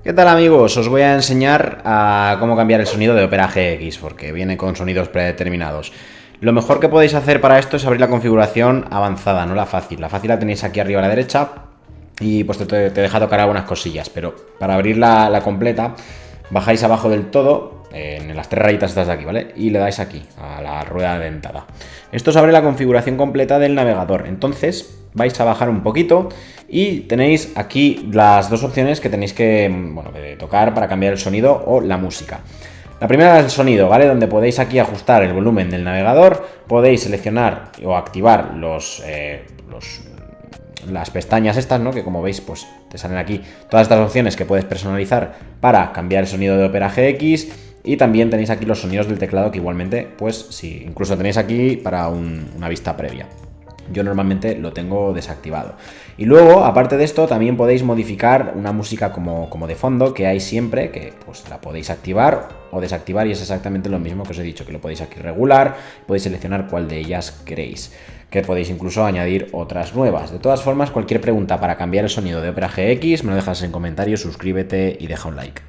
¿Qué tal, amigos? Os voy a enseñar a cómo cambiar el sonido de Opera GX, porque viene con sonidos predeterminados. Lo mejor que podéis hacer para esto es abrir la configuración avanzada, no la fácil. La fácil la tenéis aquí arriba a la derecha y pues te deja tocar algunas cosillas, pero para abrir la completa bajáis abajo del todo, en las tres rayitas estas de aquí, ¿vale? Y le dais aquí, a la rueda dentada. Esto os abre la configuración completa del navegador. Entonces vais a bajar un poquito y tenéis aquí las dos opciones que tenéis que tocar para cambiar el sonido o la música. La primera es el sonido, ¿vale? Donde podéis aquí ajustar el volumen del navegador, podéis seleccionar o activar las pestañas estas, ¿no? Que como veis, pues te salen aquí todas estas opciones que puedes personalizar para cambiar el sonido de Opera GX. Y también tenéis aquí los sonidos del teclado que igualmente, pues sí, incluso tenéis aquí para una vista previa. Yo normalmente lo tengo desactivado. Y luego, aparte de esto, también podéis modificar una música como de fondo que hay siempre, que pues la podéis activar o desactivar y es exactamente lo mismo que os he dicho, que lo podéis aquí regular, podéis seleccionar cuál de ellas queréis, que podéis incluso añadir otras nuevas. De todas formas, cualquier pregunta para cambiar el sonido de Opera GX me lo dejas en comentarios, suscríbete y deja un like.